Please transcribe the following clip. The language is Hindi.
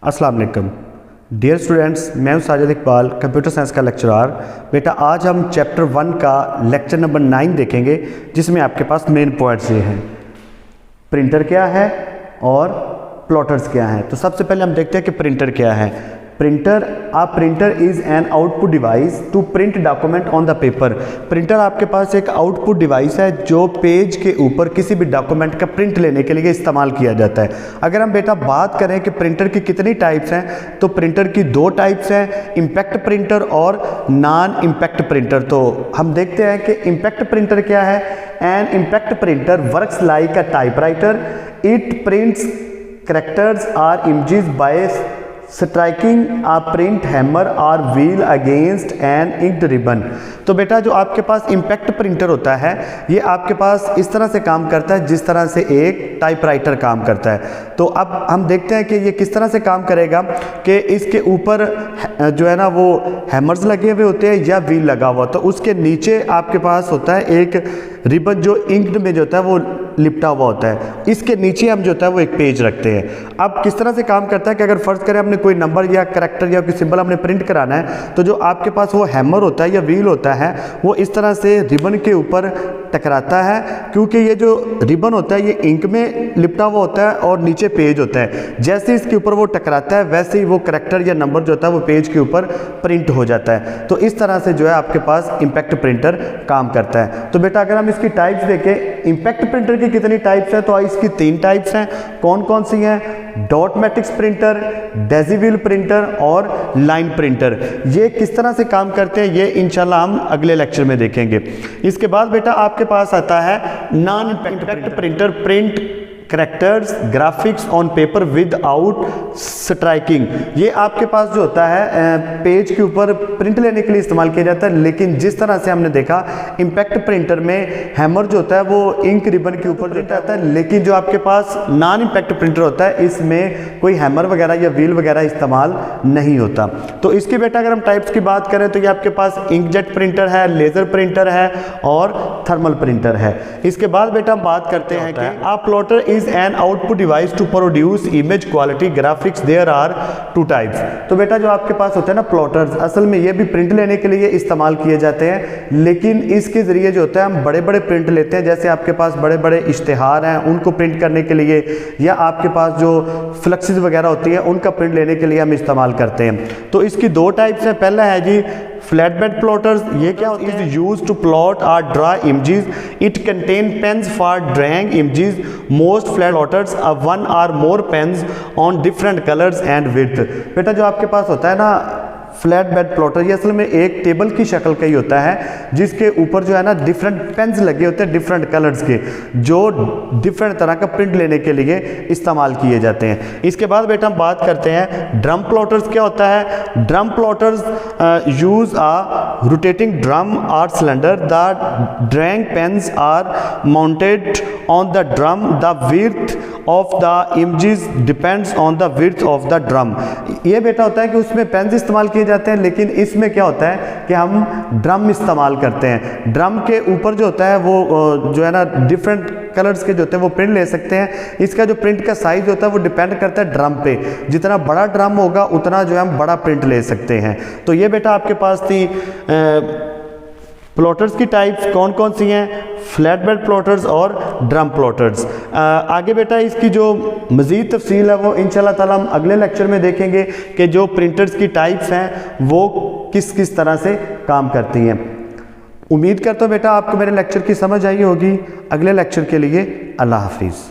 अस्सलाम वालेकुम डियर स्टूडेंट्स, मैं हूं साजिद इकबाल, कंप्यूटर साइंस का लेक्चरार। बेटा आज हम चैप्टर 1 का लेक्चर नंबर 9 देखेंगे, जिसमें आपके पास मेन पॉइंट्स ये हैं, प्रिंटर क्या है और प्लॉटर्स क्या हैं। तो सबसे पहले हम देखते हैं कि प्रिंटर क्या है। Printer is an output device to print document on the paper. Printer आपके पास एक आउटपुट डिवाइस है जो पेज के ऊपर किसी भी डॉक्यूमेंट का प्रिंट लेने के लिए इस्तेमाल किया जाता है। अगर हम बेटा बात करें कि प्रिंटर की कितनी टाइप्स हैं, तो प्रिंटर की 2 टाइप्स हैं, इम्पैक्ट प्रिंटर और नॉन इम्पैक्ट प्रिंटर। तो हम देखते हैं कि इम्पैक्ट प्रिंटर क्या है। An impact printer works like a typewriter, it prints characters और images by striking a print hammer और wheel against an inked ribbon. तो बेटा जो आपके पास इम्पैक्ट प्रिंटर होता है, ये आपके पास इस तरह से काम करता है जिस तरह से एक टाइपराइटर काम करता है। तो अब हम देखते हैं कि ये किस तरह से काम करेगा कि इसके ऊपर जो है ना वो हैमर्स लगे हुए होते हैं या व्हील लगा हुआ होता है। उसके नीचे आपके पास होता है एक रिबन जो इंक्ड में जो होता है वो लिपटा हुआ होता है। इसके नीचे हम जो होता है वो एक पेज रखते हैं। अब किस तरह से काम करता है कि अगर फर्ज करें हमने कोई नंबर या करैक्टर या कोई सिंबल हमने प्रिंट कराना है, तो जो आपके पास वो हैमर होता है या व्हील होता है वो इस तरह से रिबन के ऊपर टकराता है, क्योंकि ये जो रिबन होता है ये इंक में लिपटा हुआ होता है और नीचे पेज होता है। जैसे इसके ऊपर वो टकराता है वैसे ही वो करैक्टर या नंबर जो होता है वो पेज के ऊपर प्रिंट हो जाता है। तो इस तरह से जो है आपके पास इम्पैक्ट प्रिंटर काम करता है। तो बेटा अगर हम इसकी टाइप्स देखें, इम्पैक्ट प्रिंटर की कितनी टाइप्स हैं, तो इसकी 3 टाइप्स हैं। कौन कौन सी हैं? Dot matrix printer, decibel printer और लाइन प्रिंटर। ये किस तरह से काम करते हैं ये इंशाल्लाह हम अगले लेक्चर में देखेंगे। इसके बाद बेटा आपके पास आता है non impact printer, print characters graphics on paper without striking. ये आपके पास जो होता है पेज के ऊपर प्रिंट लेने के लिए इस्तेमाल किया जाता है, लेकिन जिस तरह से हमने देखा इम्पैक्ट प्रिंटर में हैमर जो होता है वो इंक रिबन के ऊपर प्रिंट आता है, लेकिन जो आपके पास नॉन इम्पैक्ट प्रिंटर होता है इसमें कोई हैमर वगैरह या व्हील वगैरह इस्तेमाल नहीं होता। तो इसकी बेटा अगर हम टाइप्स की बात करें तो ये आपके पास इंकजेट प्रिंटर है, लेजर प्रिंटर है और थर्मल प्रिंटर है। इसके बाद बेटा हम बात करते हैं कि आप plotter is an output device to produce image quality graphics. There are 2 types. तो बेटा जो आपके पास होता है ना प्लॉटर्स, असल में ये भी प्रिंट लेने के लिए इस्तेमाल किए जाते हैं, लेकिन इसके ज़रिए जो होता है हम बड़े बड़े प्रिंट लेते हैं। जैसे आपके पास बड़े बड़े इश्तिहार हैं उनको प्रिंट करने के लिए, या आपके पास जो फ्लेक्सेस वगैरह होती है उनका प्रिंट लेने के लिए हम इस्तेमाल करते हैं। तो इसकी 2 टाइप्स हैं। पहला है जी फ्लैटबेड प्लॉटर्स। ये क्या होता है? इज यूज टू प्लॉट और draw images. It contain pens for drawing images. Most flat plotters are 1 or more pens on different colours and width. बेटा जो आपके पास होता है ना फ्लैट बेड प्लॉटर, ये असल में एक टेबल की शक्ल का ही होता है, जिसके ऊपर जो है ना डिफरेंट पेन्स लगे होते हैं डिफरेंट कलर्स के, जो डिफरेंट तरह का प्रिंट लेने के लिए इस्तेमाल किए जाते हैं। इसके बाद बेटा हम बात करते हैं ड्रम प्लॉटर्स। क्या होता है? Drum plotters use a rotating drum और cylinder. The drawing pens are mounted on the drum. The width of the images depends on the width of the drum. ये बेटा होता है कि उसमें पेन्स इस्तेमाल किए जाते हैं, लेकिन इसमें क्या होता है कि हम ड्रम इस्तेमाल करते हैं। ड्रम के ऊपर जो होता है वो जो है ना डिफरेंट कलर्स के जो होते हैं वो प्रिंट ले सकते हैं। इसका जो प्रिंट का साइज होता है वो डिपेंड करता है ड्रम पे। जितना बड़ा ड्रम होगा उतना जो है हम बड़ा प्रिंट ले सकते हैं। तो ये बेटा आपके पास थी प्लॉटर्स की टाइप्स कौन कौन सी हैं, फ्लैट बेड प्लॉटर्स और ड्रम प्लॉटर्स। आगे बेटा इसकी जो मज़ीद तफसील है वो इंशाल्लाह ताला हम अगले लेक्चर में देखेंगे कि जो प्रिंटर्स की टाइप्स हैं वो किस किस तरह से काम करती हैं। उम्मीद करता हूँ बेटा आपको मेरे लेक्चर की समझ आई होगी। अगले लेक्चर के लिए अल्लाह हाफिज़।